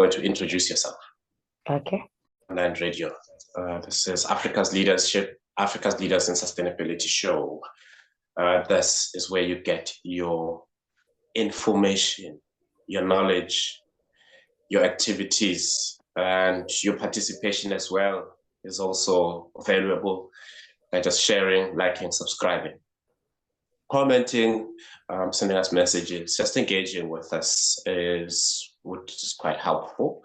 going to introduce yourself. Okay. Online radio. This is Africa's Leaders in Sustainability show. This is where you get your information, your knowledge, your activities, and your participation as well is also valuable by just sharing, liking, subscribing, commenting, sending us messages, just engaging with us which is quite helpful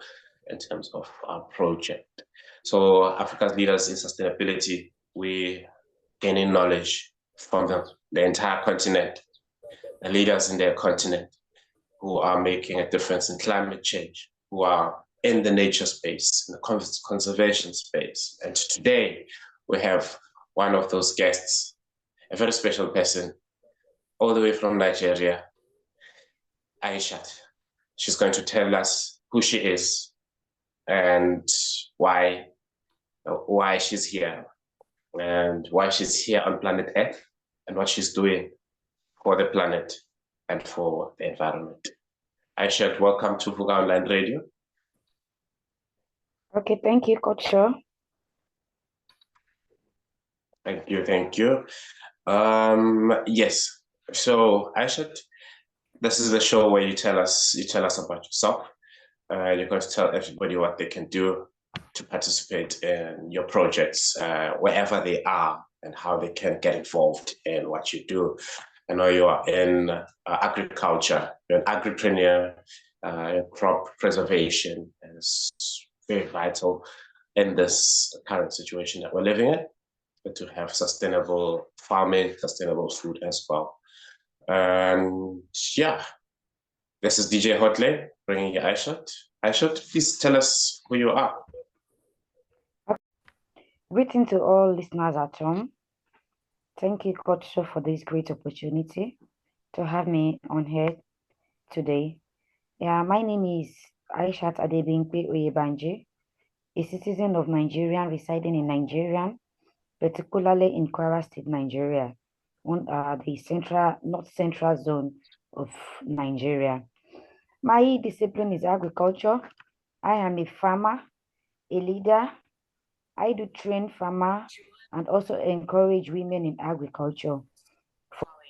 in terms of our project. So Africa's Leaders in Sustainability, we gaining knowledge from the entire continent, the leaders in their continent who are making a difference in climate change, who are in the nature space, in the conservation space. And today we have one of those guests, a very special person, all the way from Nigeria, Aishat. She's going to tell us who she is and why she's here, and why she's here on planet Earth, and what she's doing for the planet and for the environment. Aishat, welcome to Vuga Online Radio. Okay, thank you, Coach Shaw. Thank you. Yes. So Aishat, this is the show where you tell us about yourself. You're going to tell everybody what they can do to participate in your projects, wherever they are, and how they can get involved in what you do. I know you are in agriculture, you're an agripreneur, crop preservation is very vital in this current situation that we're living in, but to have sustainable farming, sustainable food as well. Yeah, this is DJ Hotley bringing you Aishat. Aishat, please tell us who you are. Greeting to all listeners at home. Thank you, Coach Shaw, for this great opportunity to have me on here today. Yeah, my name is Aishat Adebimpe Oyebanji, a citizen of Nigeria residing in Nigeria, particularly in Kwara State, Nigeria, on the north central zone of Nigeria. My discipline is agriculture. I am a farmer, a leader. I do train farmers and also encourage women in agriculture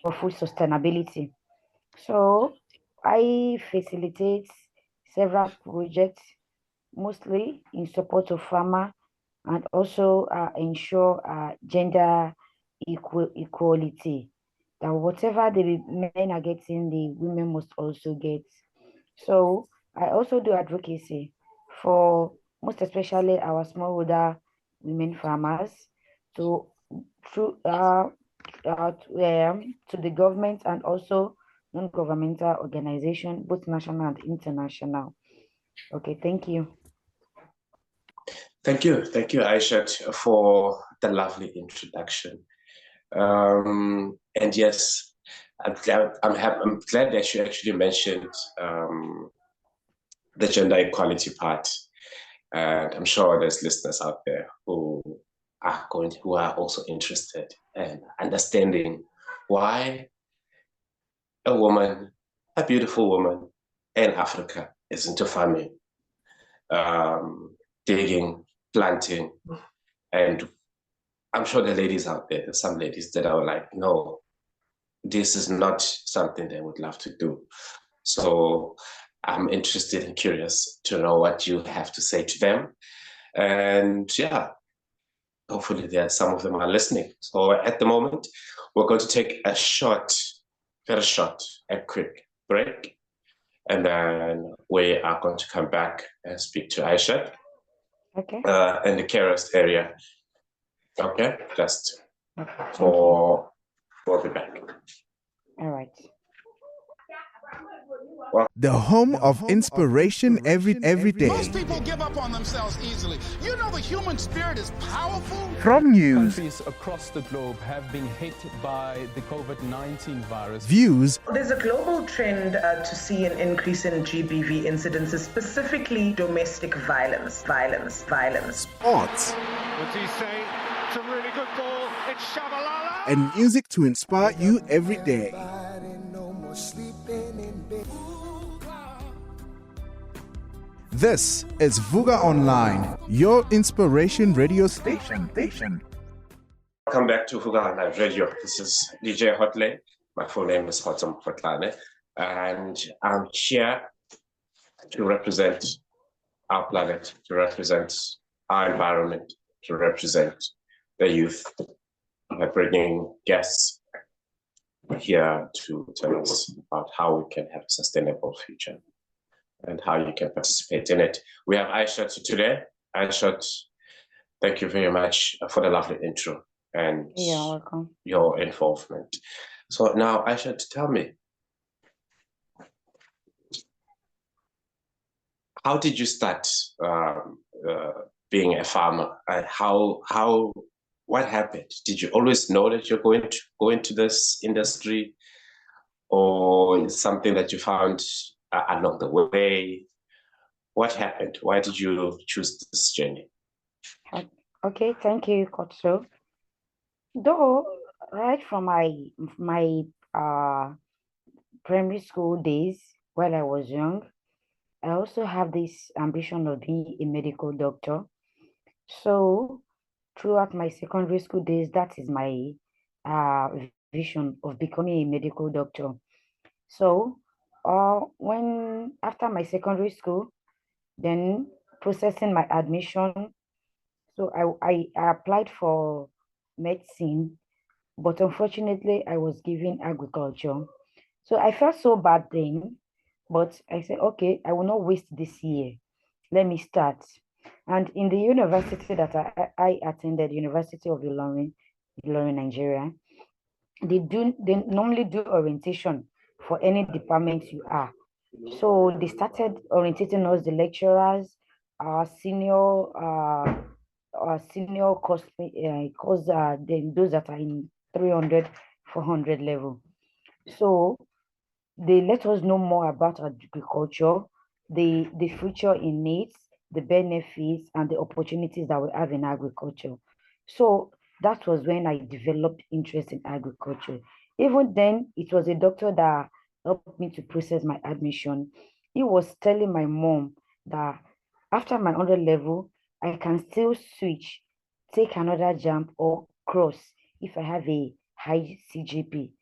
for food sustainability. So I facilitate several projects, mostly in support of farmers, and also ensure gender equality, that whatever the men are getting, the women must also get. So I also do advocacy for most especially our smallholder women farmers to the government and also non-governmental organization, both national and international. Okay, thank you. Thank you, Aishat, for the lovely introduction. And yes, I'm glad that you actually mentioned the gender equality part. And I'm sure there's listeners out there who are also interested in understanding why a beautiful woman in Africa is into farming, digging, planting, and I'm sure the ladies out there, some ladies that are like, no, this is not something they would love to do. So I'm interested and curious to know what you have to say to them. And yeah, hopefully some of them are listening. So at the moment, we're going to take a very short and quick break. And then we are going to come back and speak to Aishat. Okay. In the Keras area. Okay, we'll be back. All right. The home of inspiration every day. Most people give up on themselves easily. You know the human spirit is powerful. From news, countries across the globe have been hit by the COVID-19 virus. Views. There's a global trend to see an increase in GBV incidences, specifically domestic violence. Sports. What's he say? It's a really good ball. It's Shabalala. And music to inspire you every day. This is Vuga Online, your inspiration radio station. Welcome back to Vuga Online Radio. This is DJ Hotley. My full name is Hotam Hotlane, and I'm here to represent our planet, to represent our environment, to represent the youth by bringing guests here to tell us about how we can have a sustainable future and how you can participate in it. We have Aishat today. Aishat, thank you very much for the lovely intro and welcome. Your involvement. So now, Aishat, tell me, how did you start being a farmer? What happened? Did you always know that you're going to go into this industry, or is something that you found along the way? What happened? Why did you choose this journey? Okay, thank you, Kotso. Though, right from my primary school days, while I was young, I also have this ambition of being a medical doctor. So throughout my secondary school days, that is my vision of becoming a medical doctor. So when after my secondary school, then processing my admission, so I applied for medicine, but unfortunately I was given agriculture. So I felt so bad then, but I said, okay, I will not waste this year. Let me start. And in the university that I attended, University of Ilorin, Nigeria, they normally do orientation for any department you are. So they started orientating us, the lecturers, our senior course, then those that are in 300, 400 level. So they let us know more about agriculture, the future in it, the benefits and the opportunities that we have in agriculture. So that was when I developed interest in agriculture. Even then, it was a doctor that helped me to process my admission. He was telling my mom that after my 100 level, I can still switch, take another jump or cross if I have a high CGP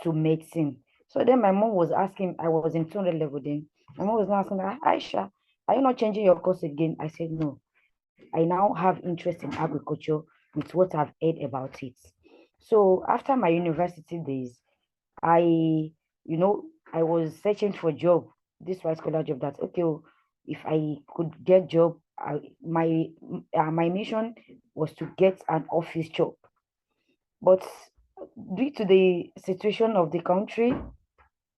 to medicine. So then my mom was asking, I was in 200 level then. My mom was asking, Aisha, are you not changing your course again? I said, no. I now have interest in agriculture with what I've heard about it. So after my university days, I was searching for a job, this white collar job that, okay, if I could get job, my mission was to get an office job. But due to the situation of the country,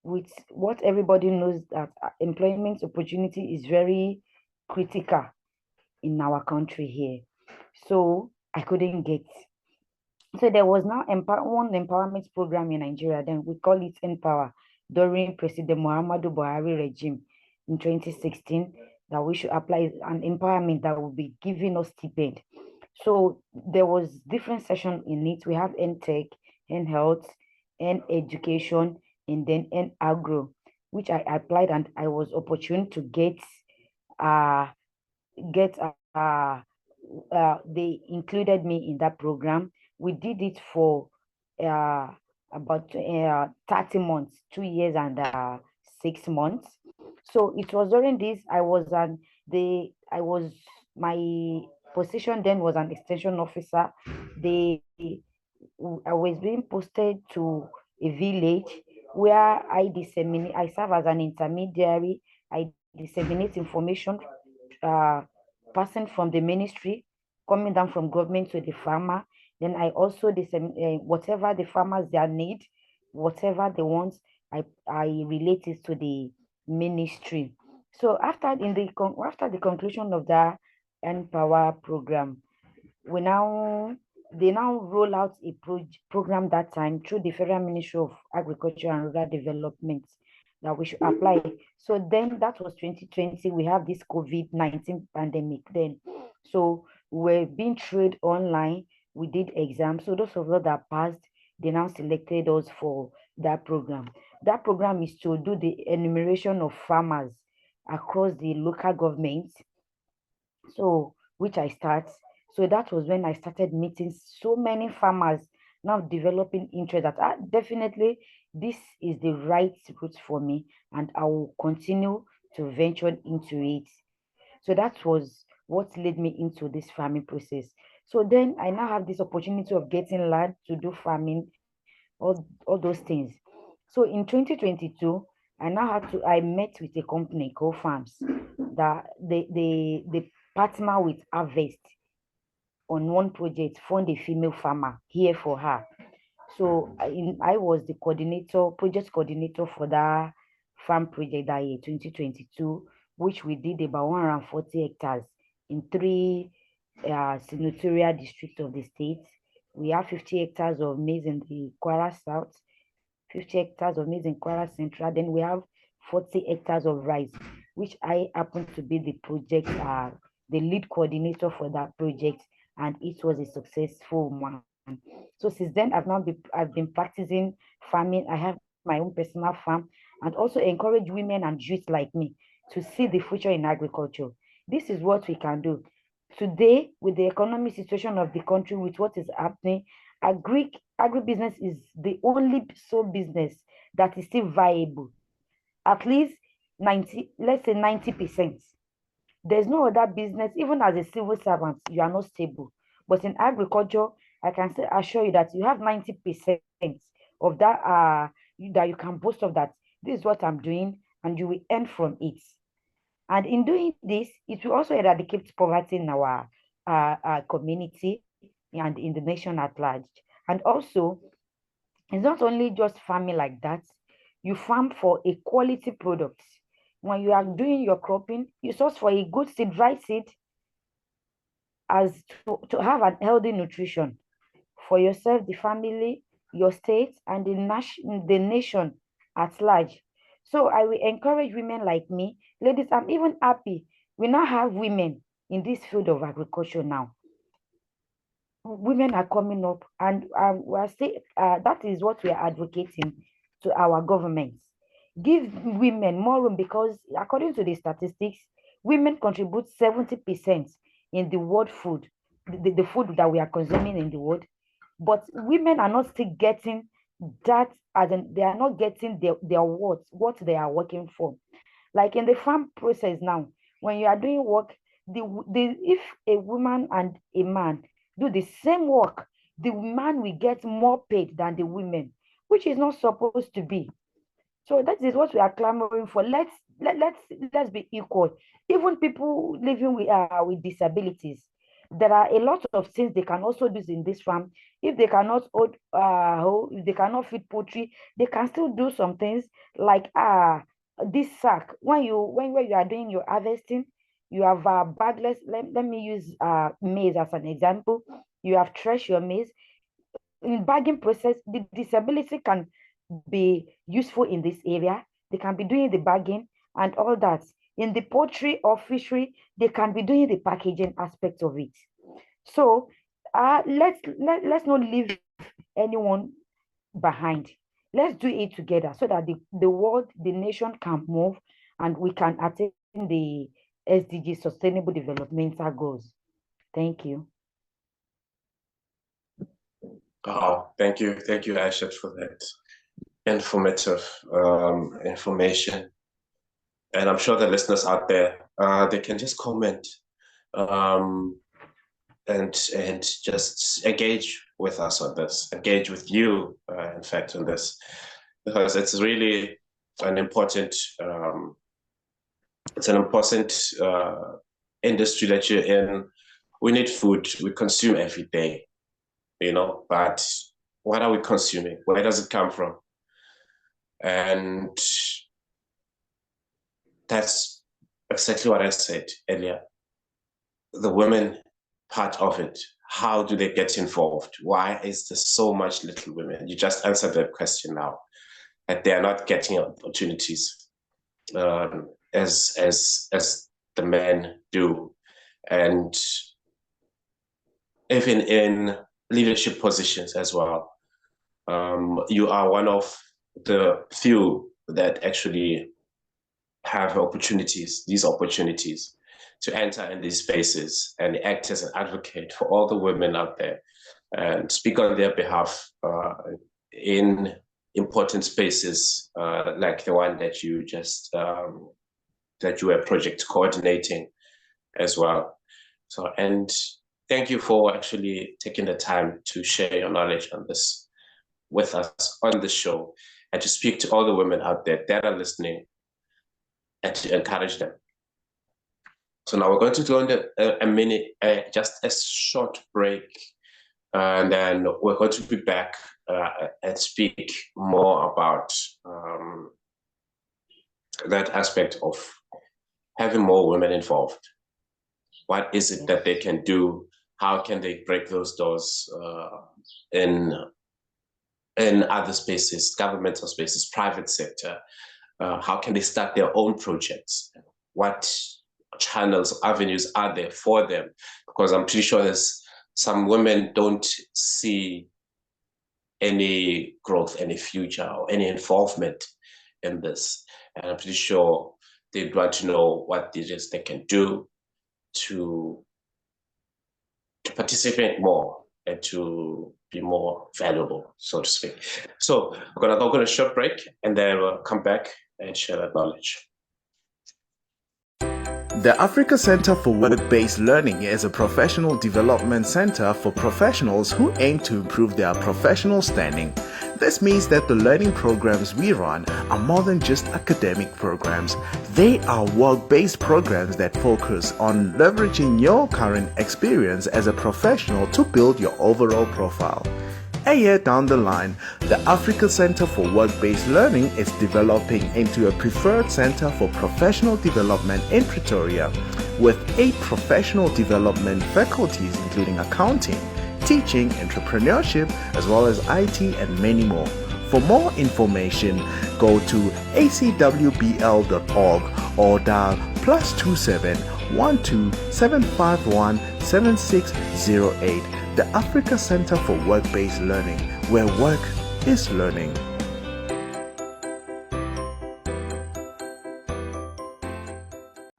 with what everybody knows that employment opportunity is very critical in our country here. So I couldn't get. So there was now one empowerment program in Nigeria, then we call it Empower, during President Muhammadu Buhari regime in 2016, that we should apply an empowerment that will be giving us stipend. So there was different session in it. We have Tech, Health, Education, and then AGRO, which I applied and I was opportune to get they included me in that program. We did it for about 30 months, 2 years and 6 months. So it was during this my position then was an extension officer. I was being posted to a village where I serve as an intermediary. I disseminate information passing from the ministry, coming down from government to the farmer. Then I also disseminate whatever the farmers their need, whatever they want, I relate it to the ministry. So after the conclusion of the Empower program, they now roll out a program that time through the Federal Ministry of Agriculture and Rural Development that we should apply. So then that was 2020. We have this COVID-19 pandemic then. So we're being trained online. We did exams. So those of us that passed, they now selected us for that program. That program is to do the enumeration of farmers across the local government. So, which I start. So that was when I started meeting so many farmers, now developing interest that definitely this is the right route for me, and I will continue to venture into it. So that was what led me into this farming process. So then I now have this opportunity of getting land to do farming, all those things. So in 2022, I met with a company called Farms that they partner with Harvest on one project, fund a female farmer here for her. So I was the project coordinator for that farm project that year, 2022, which we did about 140 hectares in three senatorial districts of the state. We have 50 hectares of maize in the Kwara South, 50 hectares of maize in Kwara Central. Then we have 40 hectares of rice, which I happen to be the lead coordinator for that project, and it was a successful one. So since then, I've been practicing farming. I have my own personal farm, and also encourage women and youth like me to see the future in agriculture. This is what we can do. Today, with the economic situation of the country, with what is happening, agribusiness is the only sole business that is still viable. At least 90, let's say 90%. There's no other business, even as a civil servant, you are not stable. But in agriculture, I can say assure you that you have 90% of that that you can boast of that. This is what I'm doing, and you will earn from it. And in doing this, it will also eradicate poverty in our community and in the nation at large. And also, it's not only just farming like that. You farm for a quality product. When you are doing your cropping, you source for a good seed, right seed, as to have an healthy nutrition for yourself, the family, your state, and the nation at large. So I will encourage women like me. Ladies, I'm even happy. We now have women in this field of agriculture now. Women are coming up, and we are still, that is what we are advocating to our governments. Give women more room, because according to the statistics, women contribute 70% in the world food, the food that we are consuming in the world. But women are not still getting that, as in they are not getting their what they are working for. Like in the farm process now, when you are doing work, if a woman and a man do the same work, the man will get more paid than the women, which is not supposed to be. So that is what we are clamoring for. Let's be equal. Even people living with disabilities, there are a lot of things they can also do in this farm. If they cannot if they cannot feed poultry, they can still do some things like this sack. When you are doing your harvesting, you have bagless. Let me use maize as an example. You have threshed your maize. In bagging process, the disability can be useful in this area. They can be doing the bagging and all that. In the poultry or fishery, they can be doing the packaging aspect of it. So let's not leave anyone behind. Let's do it together so that the world, the nation can move, and we can attain the SDG Sustainable Developmental Goals. Thank you. Oh, thank you, Aishat, for that informative information. And I'm sure the listeners out there, they can just comment and just engage with us on this, engage with you, in fact, on this, because it's really an important, industry that you're in. We need food. We consume every day, but what are we consuming? Where does it come from? And that's exactly what I said earlier. The women part of it. How do they get involved? Why is there so much little women? You just answered that question now, that they are not getting opportunities as the men do. And even in leadership positions as well. You are one of the few that actually have these opportunities to enter in these spaces and act as an advocate for all the women out there and speak on their behalf in important spaces like the one that you just that you were project coordinating as well. So, and thank you for actually taking the time to share your knowledge on this with us on the show and to speak to all the women out there that are listening and to encourage them. So now we're going to go into a minute, just a short break, and then we're going to be back and speak more about that aspect of having more women involved. What is it that they can do? How can they break those doors in other spaces, governmental spaces, private sector? How can they start their own projects? What channels, avenues are there for them? Because I'm pretty sure some women don't see any growth, any future, or any involvement in this. And I'm pretty sure they'd want to know what it is they can do to participate more and to be more valuable, so to speak. So we're gonna go on a short break and then we'll come back and share that knowledge. The Africa Center for Work-Based Learning is a professional development center for professionals who aim to improve their professional standing. This means that the learning programs we run are more than just academic programs. They are work-based programs that focus on leveraging your current experience as a professional to build your overall profile. A year down the line, the Africa Center for Work-Based Learning is developing into a preferred center for professional development in Pretoria, with 8 professional development faculties including accounting, teaching, entrepreneurship, as well as IT and many more. For more information, go to acwbl.org or dial +27 12 751 7608. The Africa Center for Work-Based Learning, where work is learning.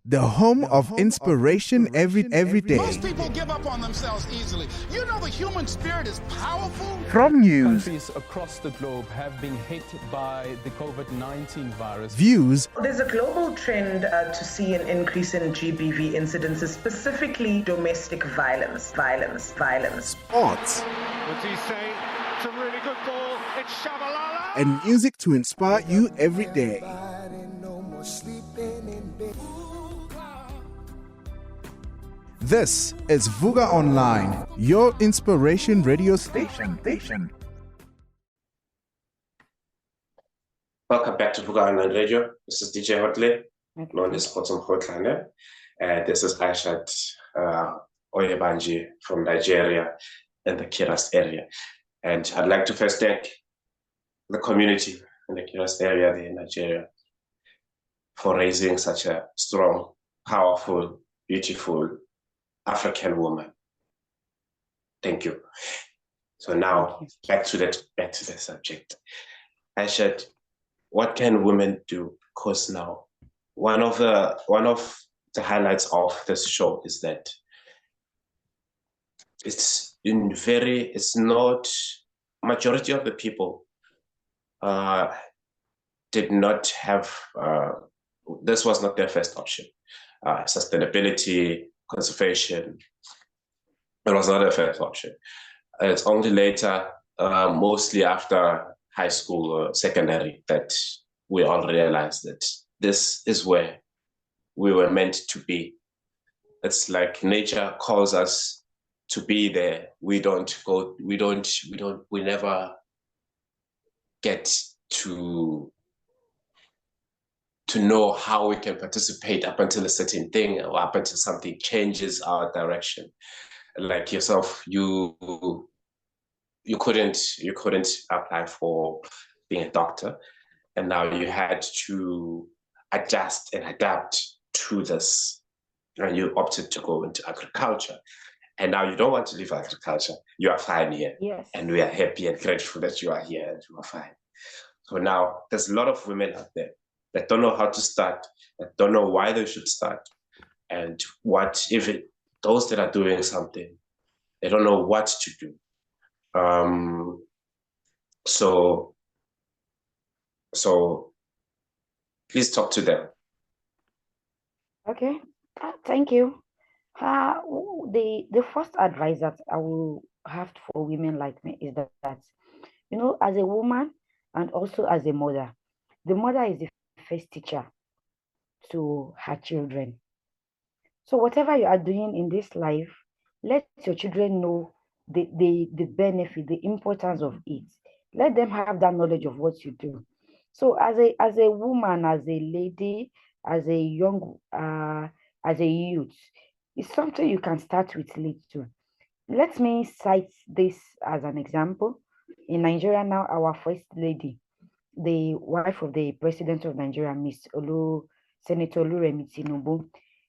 The home of inspiration every day. Most people give up on themselves easily. You know the human spirit is powerful. From news, Countries across the globe have been hit by the COVID-19 virus. views, There's a global trend to see an increase in GBV incidences, specifically domestic violence. sports, What's he say? It's a really good ball. It's Shabalala. and music to inspire you every day. This is Vuga Online, your inspiration radio station. Welcome back to Vuga Online Radio. This is DJ Hotley, known as Potom Hotlane. This is Aishat Oyebanji from Nigeria in the Kiras area. And I'd like to first thank the community in the Kiras area there in Nigeria for raising such a strong, powerful, beautiful African woman. Thank you. So now back to the subject. Aishat, what can women do? Because now one of the highlights of this show is that majority of the people did not have this was not their first option. Sustainability, conservation, it was not their first option. It's only later, mostly after high school or secondary, that we all realized that this is where we were meant to be. It's like nature calls us to be there. We never get to know how we can participate up until a certain thing or up until something changes our direction. Like yourself, you couldn't apply for being a doctor, and now you had to adjust and adapt to this, and you opted to go into agriculture. And now you don't want to leave agriculture. You are fine here. Yes. And we are happy and grateful that you are here and you are fine. So now there's a lot of women out there They don't know how to start. They don't know why they should start. And what if those that are doing something, they don't know what to do. So please talk to them. Okay, thank you. The first advice that I will have for women like me is that as a woman and also as a mother, the mother is the first teacher to her children. So whatever you are doing in this life, let your children know the benefit, the importance of it. Let them have that knowledge of what you do. So as a woman, as a lady, as a young as a youth, it's something you can start with little. Let me cite this as an example. In Nigeria now, our first lady, the wife of the president of Nigeria, Senator Oluremi Tinubu,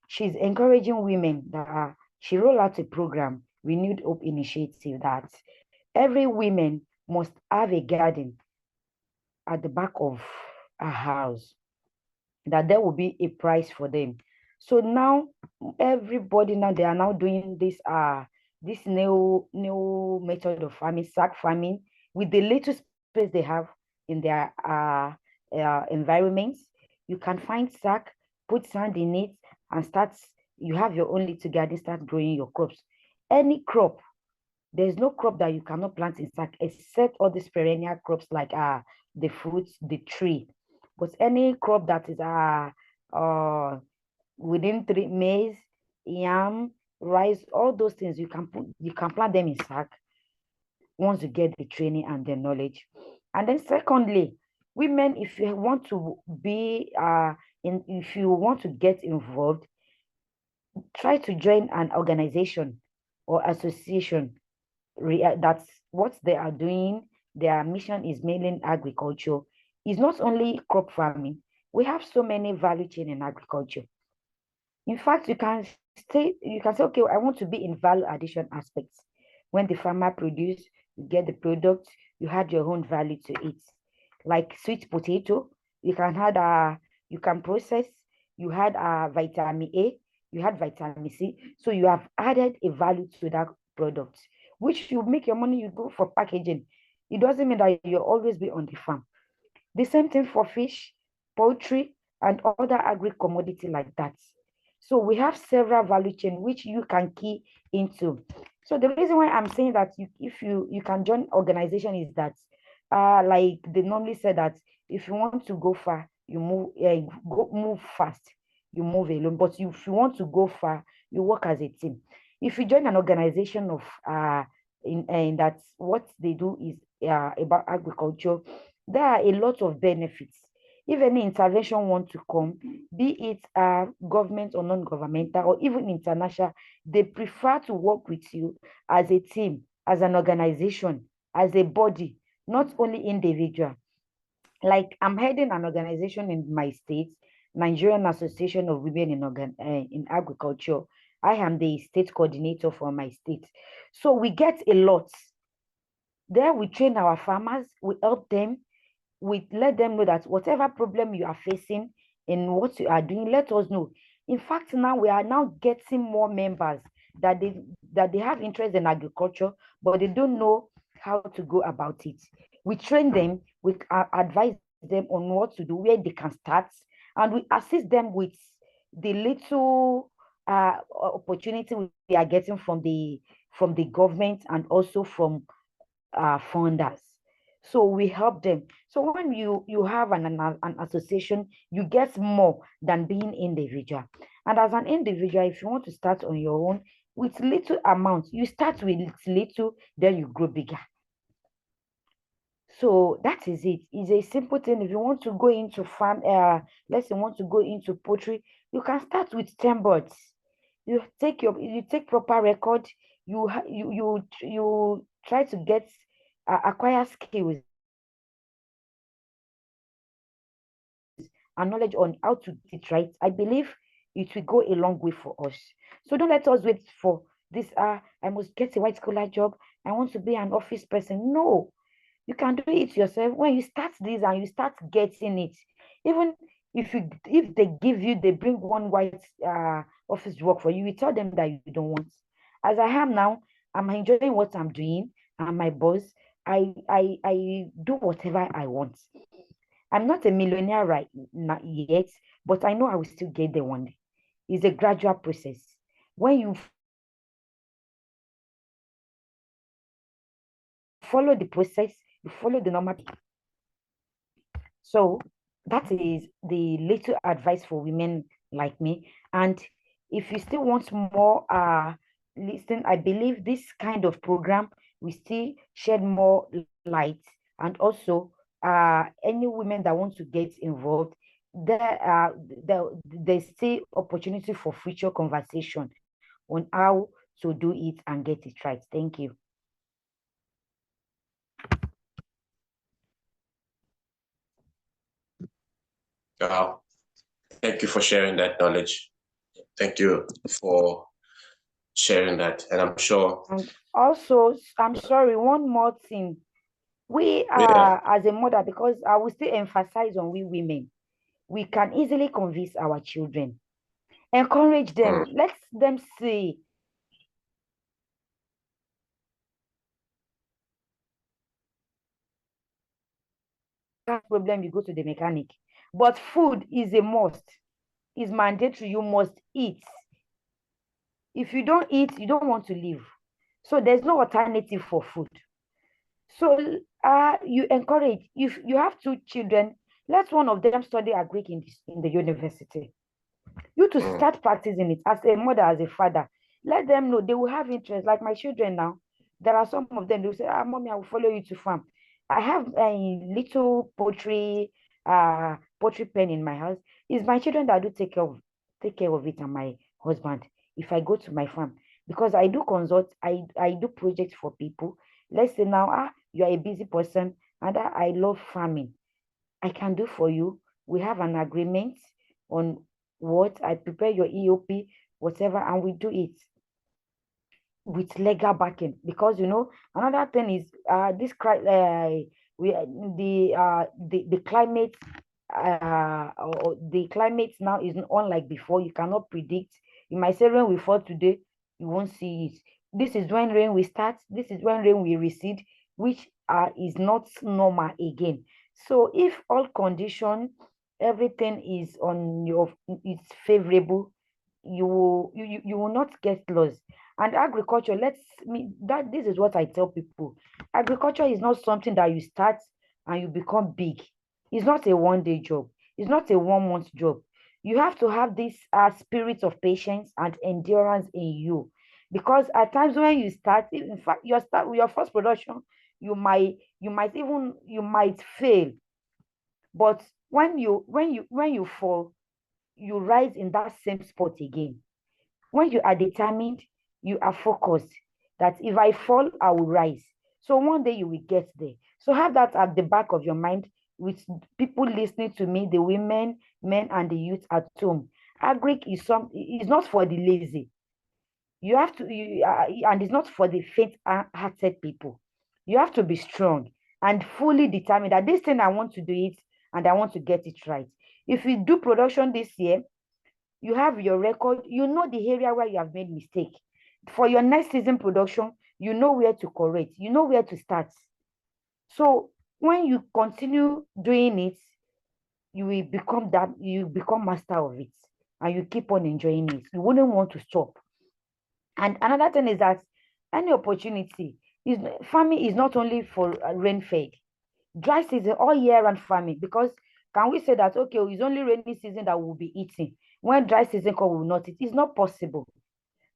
she's encouraging women that she rolled out a program, Renewed Hope Initiative, that every woman must have a garden at the back of a house, that there will be a price for them. So now everybody now, they are now doing this new method of farming, sack farming, with the little space they have in their environments. You can find sack, put sand in it, and you have your own little garden, start growing your crops. Any crop, there's no crop that you cannot plant in sack, except all these perennial crops like the fruits, the tree. But any crop that is within maize, yam, rice, all those things, you can plant them in sack once you get the training and the knowledge. And then secondly, women, if you want to be if you want to get involved, try to join an organization or association that's what they are doing. Their mission is mainly agriculture. It's not only crop farming. We have so many value chain in agriculture. In fact, you can say, okay, I want to be in value addition aspects. When the farmer produce, you get the product, you add your own value to it. Like sweet potato, you can process, you had vitamin A, you had vitamin C. So you have added a value to that product, which you make your money, you go for packaging. It doesn't mean that you'll always be on the farm. The same thing for fish, poultry, and other agri-commodity like that. So we have several value chain which you can key into. So the reason why I'm saying that if you can join organization is that like they normally say that if you want to go far, you move fast, you move alone. But if you want to go far, you work as a team. If you join an organization of in that what they do is about agriculture, there are a lot of benefits. If any intervention want to come, be it government or non-governmental or even international, they prefer to work with you as a team, as an organization, as a body, not only individual. Like I'm heading an organization in my state, Nigerian Association of Women in Agriculture. I am the state coordinator for my state. So we get a lot. There we train our farmers, we help them, we let them know that whatever problem you are facing in what you are doing, let us know. In fact, now we are now getting more members that they have interest in agriculture, but they don't know how to go about it. We train them, we advise them on what to do, where they can start, and we assist them with the little opportunity we are getting from the government and also from funders. So we help them. So when you have an association, you get more than being individual. And as an individual, if you want to start on your own with little amount, you start with little, then you grow bigger. So that is it. It's a simple thing. If you want to go into farm, let's say you want to go into poultry, you can start with 10 birds. You take proper record. You try to get acquire skills and knowledge on how to do it right. I believe it will go a long way for us. So don't let us wait for this. I must get a white collar job. I want to be an office person. No, you can do it yourself. When you start this and you start getting it, even if they give you, they bring one white office work for you, you tell them that you don't want. As I am now, I'm enjoying what I'm doing. I'm my boss. I do whatever I want. I'm not a millionaire right not yet, but I know I will still get there one day. It's a gradual process. When you follow the process, you follow the normal. So that is the little advice for women like me. And if you still want more listen, I believe this kind of program will still shed more light. And also any women that want to get involved, there's still opportunity for future conversation on how to do it and get it right. Thank you. Thank you for sharing that knowledge. Thank you for sharing that. And I'm sure. And also, I'm sorry, one more thing. We are, as a mother, because I will still emphasize on we women, we can easily convince our children, encourage them, let them see. Problem, you go to the mechanic. But food is a must, is mandatory. You must eat. If you don't eat, you don't want to live. So there's no alternative for food. So you encourage, if you have two children, let one of them study agric in the university. You to start practicing it as a mother, as a father. Let them know they will have interest. Like my children now, there are some of them, they will say, mommy, I will follow you to farm. I have a little poultry pen in my house. It's my children that do take care of it, and my husband, if I go to my farm. Because I do consult, I do projects for people. Let's say now, you're a busy person, and I love farming. I can do for you. We have an agreement on what I prepare your EOP, whatever, and we do it with legal backing. Because another thing is this the climate or the climate now is unlike before. You cannot predict. You might say rain will fall today, you won't see it. This is when rain will start, this is when rain will recede, which is not normal again. So if all condition, everything is on it's favorable, you will not get lost. And agriculture, this is what I tell people. Agriculture is not something that you start and you become big. It's not a one-day job. It's not a 1 month job. You have to have this spirit of patience and endurance in you. Because at times when you start, in fact, your first production, you might fail. But when you fall, you rise in that same spot again. When you are determined, you are focused that if I fall, I will rise. So one day you will get there. So have that at the back of your mind with people listening to me, the women, men, and the youth at home. Agric is not for the lazy. You have to, and it's not for the faint-hearted people. You have to be strong and fully determined that this thing I want to do it, and I want to get it right. If you do production this year, you have your record, you know the area where you have made mistake. For your next season production, you know where to correct, you know where to start. So when you continue doing it, you become master of it, and you keep on enjoying it. You wouldn't want to stop. And another thing is that any opportunity farming is not only for rain fed, dry season, all year round farming. Because can we say that, okay, it's only rainy season that we'll be eating, when dry season comes, we will not eat? It's not possible.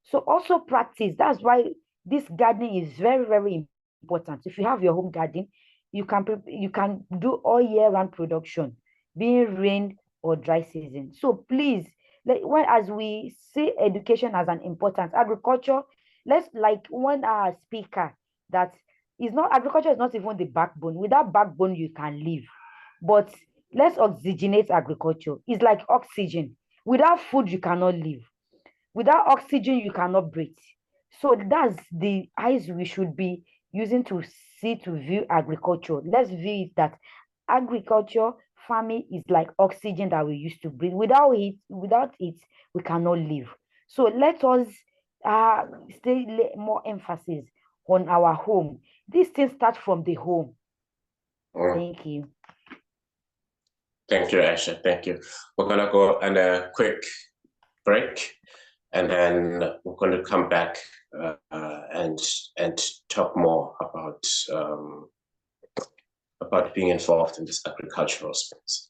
So also practice. That's why this gardening is very, very important. If you have your home garden, you can do all year round production, being rain or dry season. So please, as we see education as an important agriculture, let's like one speaker that is not, agriculture is not even the backbone. Without backbone, you can live. But let's oxygenate agriculture. It's like oxygen. Without food, you cannot live. Without oxygen, you cannot breathe. So that's the eyes we should be using to view agriculture. Let's view it that agriculture, farming is like oxygen that we used to breathe. Without it, we cannot live. So let us more emphasis on our home. This thing starts from the home. Thank you. Thank you, Aisha. Thank you. We're gonna go on a quick break, and then we're going to come back and talk more about being involved in this agricultural space.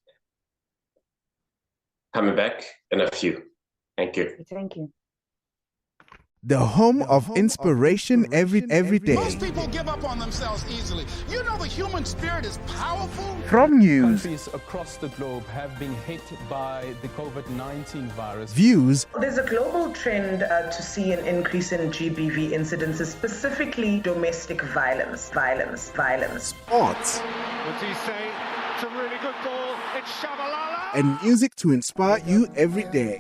Coming back in a few. Thank you. Thank you. The home of inspiration every day. Most people give up on themselves easily. You know the human spirit is powerful. From news, Countries across the globe have been hit by the COVID-19 virus. views, There's a global trend to see an increase in GBV incidences, specifically domestic violence. sports, What's he say? It's a really good ball. It's Shabalala. and music to inspire you every day.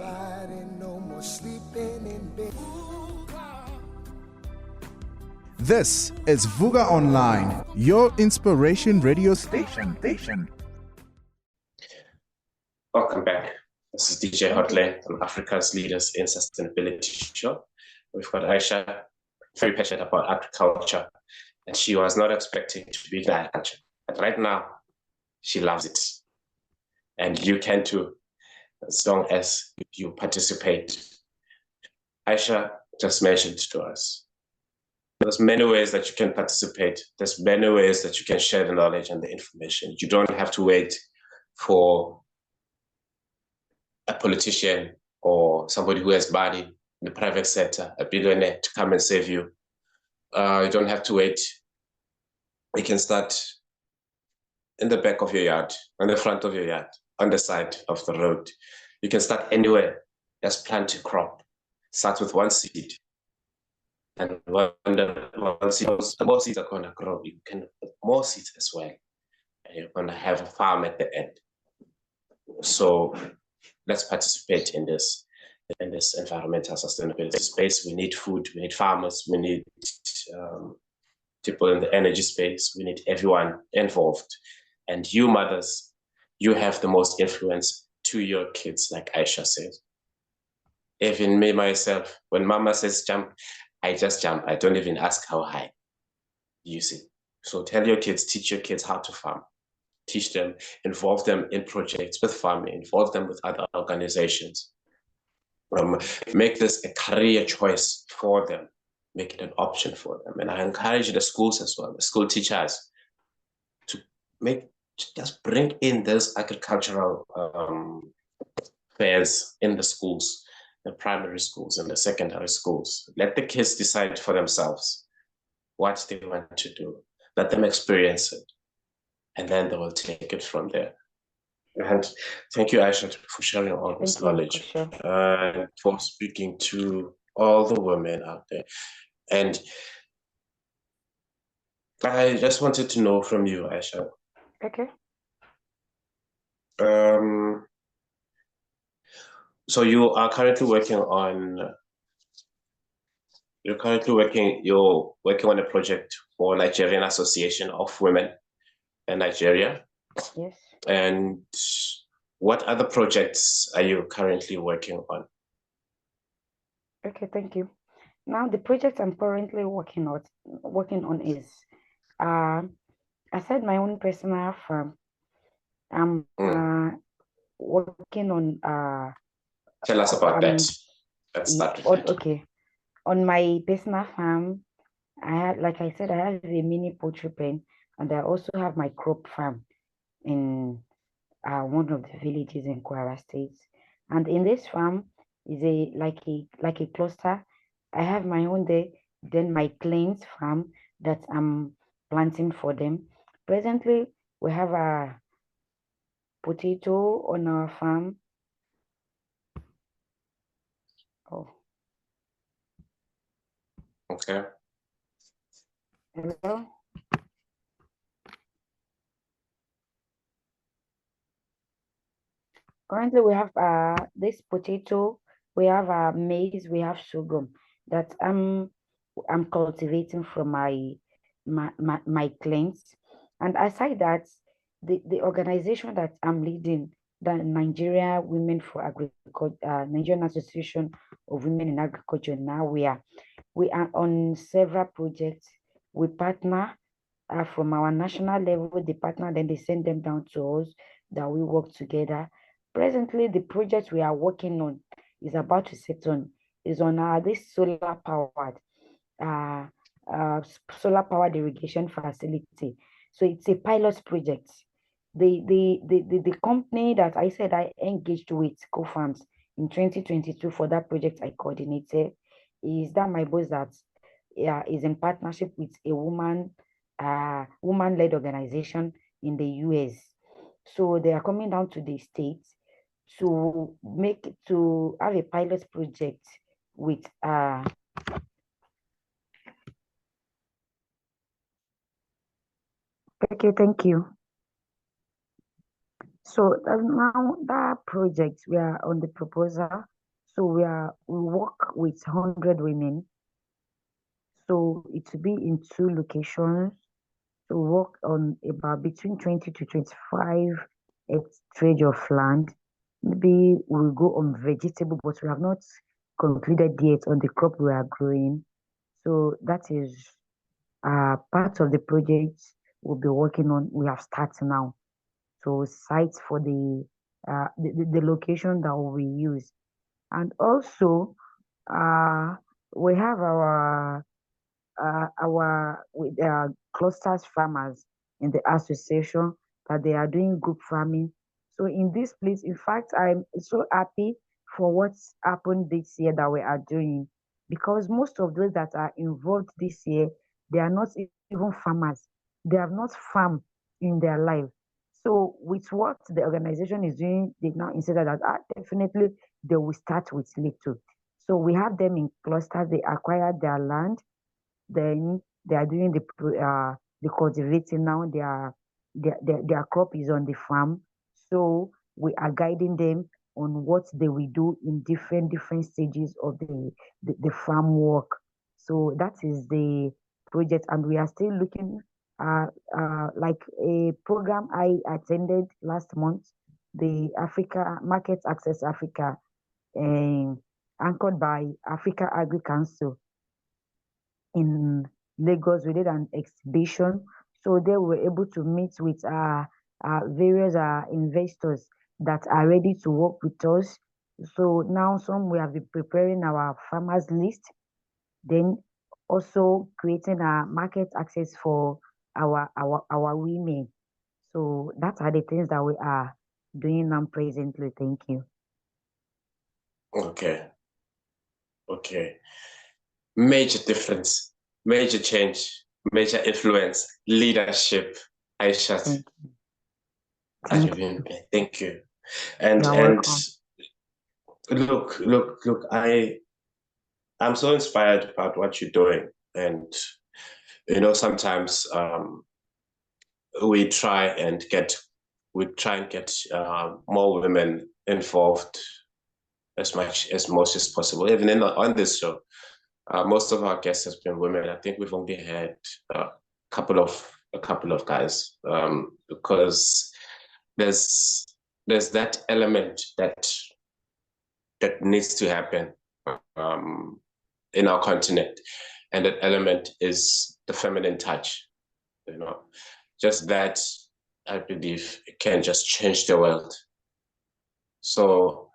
This is Vuga Online, your inspiration radio station. Welcome back. This is DJ Hotline from Africa's Leaders in Sustainability show. We've got Aisha, very passionate about agriculture, and she was not expecting to be in agriculture. But right now, she loves it. And you can too, as long as you participate. Aisha just mentioned to us, there's many ways that you can participate. There's many ways that you can share the knowledge and the information. You don't have to wait for a politician or somebody who has money in the private sector, a billionaire, to come and save you. You don't have to wait. You can start in the back of your yard, on the front of your yard, on the side of the road. You can start anywhere. Just plant a crop. Start with one seed. And when the more seeds are going to grow, you can put more seeds as well. And you're going to have a farm at the end. So let's participate in this environmental sustainability space. We need food, we need farmers, we need people in the energy space, we need everyone involved. And you mothers, you have the most influence to your kids, like Aisha said. Even me, myself, when mama says jump, I just jump. I don't even ask how high, you see. So tell your kids, teach your kids how to farm. Teach them, involve them in projects with farming, involve them with other organizations. Make this a career choice for them, make it an option for them. And I encourage the schools as well, the school teachers, to just bring in those agricultural fairs in the schools, the primary schools and the secondary schools. Let the kids decide for themselves what they want to do. Let them experience it. And then they will take it from there. And thank you, Aisha, for sharing all this knowledge and for speaking to all the women out there. And I just wanted to know from you, Aisha. Okay. So you're currently working on a project for Nigerian Association of Women in Nigeria. Yes. And what other projects are you currently working on? Okay, thank you. Now the project I'm currently working on is I said my own personal farm. I'm working on Tell us about that. Let's start with that. Okay. On my personal farm, I have, like I said, I have a mini poultry pen, and I also have my crop farm in one of the villages in Kwara State. And in this farm is like a cluster. I have my own there, then my client's farm that I'm planting for them. Presently, we have a potato on our farm. Oh. Okay. Hello? Currently, we have this potato, we have maize, we have sorghum that I'm cultivating from my clients. And aside that, the organization that I'm leading, the Nigerian Women for Agriculture, Nigerian Association of Women in Agriculture, NAWIA, we are on several projects. We partner from our national level, they partner, then they send them down to us, that we work together. Presently, the project we are working on is about to set on, is on this solar powered irrigation facility. So it's a pilot project. The company that I said I engaged with, Co-Farms, in 2022 for that project I coordinated, is that my boss that is in partnership with a woman-led organization in the US. So they are coming down to the States to have a pilot project with okay, thank you. So now that project, we are on the proposal. So we work with 100 women. So it will be in 2 locations to work on about between 20 to 25 hectares of land. Maybe we'll go on vegetable, but we have not concluded yet on the crop we are growing. So that is part of the project we'll be working on. We have started now. So sites for the location that we use. And also, we have our clusters farmers in the association that they are doing group farming. So in this place, in fact, I'm so happy for what's happened this year that we are doing, because most of those that are involved this year, they are not even farmers. They have not farmed in their life. So with what the organization is doing, they now consider that definitely they will start with little. So we have them in clusters. They acquire their land, then they are doing the cultivating now. Their crop is on the farm. So we are guiding them on what they will do in different stages of the farm work. So that is the project, and we are still looking like a program I attended last month, the Africa Market Access Africa, anchored by Africa Agri Council in Lagos. We did an exhibition, so they were able to meet with various investors that are ready to work with us. So now we have been preparing our farmers list, then also creating a market access for our women. So that are the things that we are doing now presently. Thank you. Okay. Major difference, major change, major influence, leadership. Aishat Adebimpe, thank you. And look, I'm so inspired about what you're doing. And sometimes we try and get more women involved as much as possible. Even on this show, most of our guests have been women. I think we've only had a couple of guys, because there's that element that needs to happen in our continent, and that element is the feminine touch. Just that, I believe, it can just change the world. So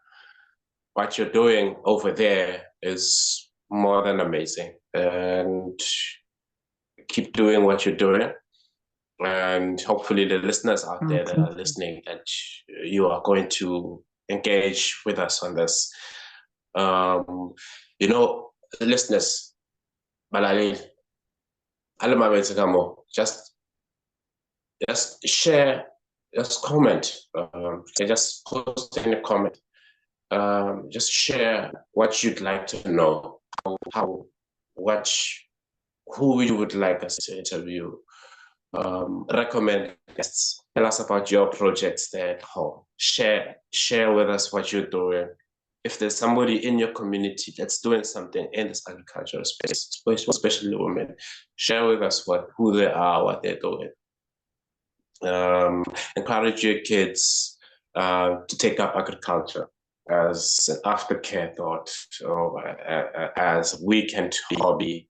what you're doing over there is more than amazing, and keep doing what you're doing. And hopefully the listeners out there that are listening, that you are going to engage with us on this. Listeners, just share, just comment, just post in a comment. Just share what you'd like to know, who you would like us to interview, recommend guests, tell us about your projects there at home, share with us what you're doing. If there's somebody in your community that's doing something in this agricultural space, especially women, share with us who they are, what they're doing. encourage your kids to take up agriculture as an aftercare thought, or as a weekend hobby,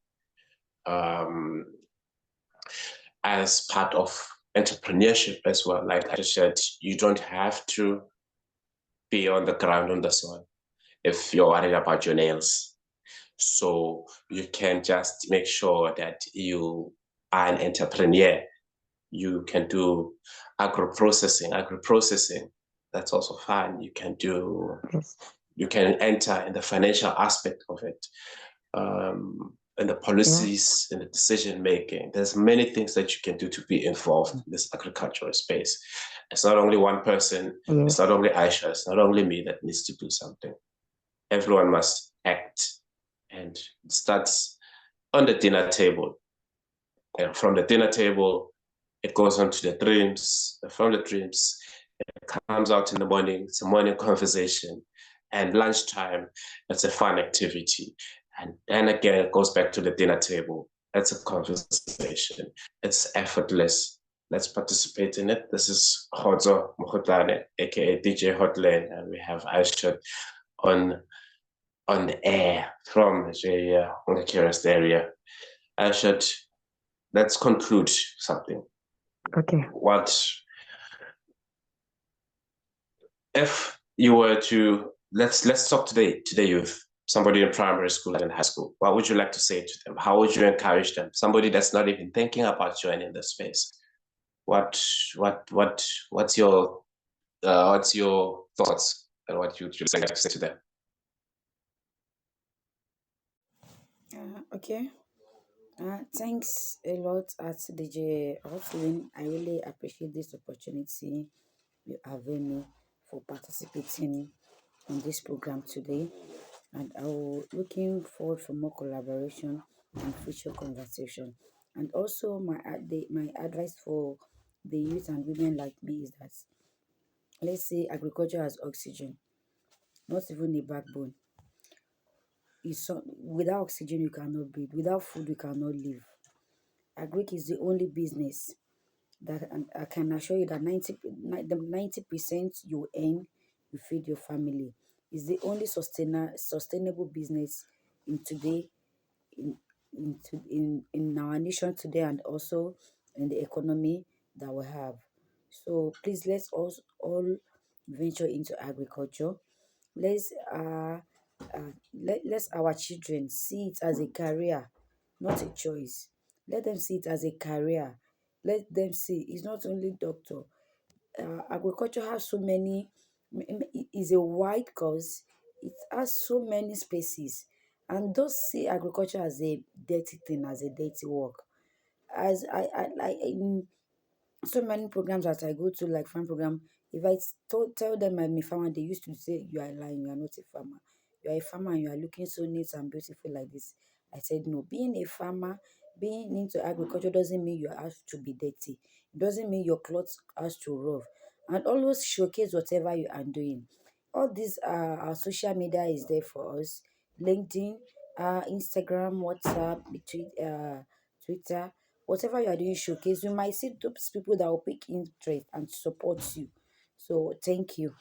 as part of entrepreneurship as well. Like I said, you don't have to be on the ground on the soil if you're worried about your nails. So you can just make sure that you are an entrepreneur. You can do agro-processing. That's also fun. You can do, you can enter in the financial aspect of it, and the policies and the decision making. There's many things that you can do to be involved in this agricultural space. It's not only one person, it's not only Aisha, it's not only me that needs to do something. Everyone must act, and it starts on the dinner table. And from the dinner table, it goes on to the dreams. From the dreams, it comes out in the morning. It's a morning conversation. And lunchtime, it's a fun activity. And then again, it goes back to the dinner table. That's a conversation. It's effortless. Let's participate in it. This is Hodzo Mokotane, aka DJ Hotline, and we have Aishat on the air from Nigeria, on the Kyrgyz area. Aishat, let's conclude something. Okay. What if you were to let's talk to the youth, somebody in primary school and high school? What would you like to say to them? How would you encourage them? Somebody that's not even thinking about joining the space. What's your thoughts and what you'd like to say to them? Okay. Thanks a lot at DJ Hotline. I really appreciate this opportunity you have given me for participating on this program today. And I will looking forward for more collaboration and future conversation. And also my advice for the youth and women like me is that, let's say agriculture has oxygen, not even a backbone. Without oxygen you cannot breathe. Without food you cannot live. Agric is the only business that, and I can assure you that 90% you earn, you feed your family. Is the only sustainable business in today, in our nation today, and also in the economy that we have. So please, let's all venture into agriculture. Let's let's our children see it as a career, not a choice. Let them see it as a career. Let them see it's not only doctor. Agriculture has so many, is a wide cause. It has so many spaces, and don't see agriculture as a dirty thing, as a dirty work. As I like in so many programs that I go to, like farm program, if I tell them I'm a farmer, they used to say, "You are lying, you are not a farmer. You are a farmer and you are looking so neat and beautiful like this." I said, "No, being a farmer, being into agriculture doesn't mean you have to be dirty. It doesn't mean your clothes has to rough. And always showcase whatever you are doing. All these our social media is there for us. LinkedIn, Instagram, WhatsApp, Twitter, whatever you are doing, showcase. You might see those people that will pick interest and support you. So thank you.